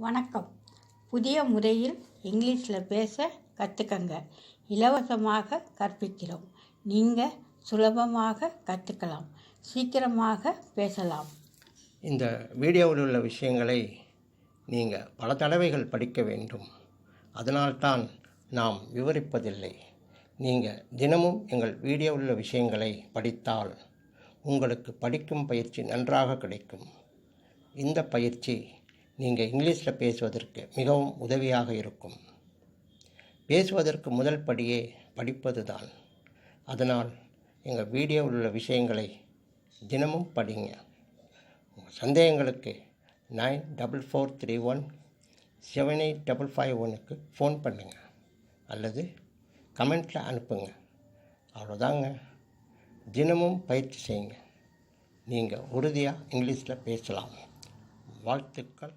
வணக்கம். புதிய முறையில் இங்கிலீஷில் பேச கற்றுக்கங்க. இலவசமாக கற்பிக்கிறோம். நீங்கள் சுலபமாக கற்றுக்கலாம். சீக்கிரமாக பேசலாம். இந்த வீடியோவில் உள்ள விஷயங்களை நீங்கள் பல தடவைகள் படிக்க வேண்டும். அதனால்தான் நாம் விவரிப்பதில்லை. நீங்கள் தினமும் எங்கள் வீடியோவில் உள்ள விஷயங்களை படித்தால் உங்களுக்கு படிக்கும் பயிற்சி நன்றாக கிடைக்கும். இந்த பயிற்சி நீங்கள் இங்கிலீஷில் பேசுவதற்கு மிகவும் உதவியாக இருக்கும். பேசுவதற்கு முதல் படியே படிப்பது தான். அதனால் எங்கள் வீடியோவில் உள்ள விஷயங்களை தினமும் படிங்க. உங்கள் சந்தேகங்களுக்கு 9443178551 ஃபோன் பண்ணுங்கள் அல்லது கமெண்ட்டில் அனுப்புங்க. அவ்வளோதாங்க. தினமும் பயிற்சி செய்யுங்க. நீங்கள் உறுதியாக இங்கிலீஷில் பேசலாம். வாழ்த்துக்கள்.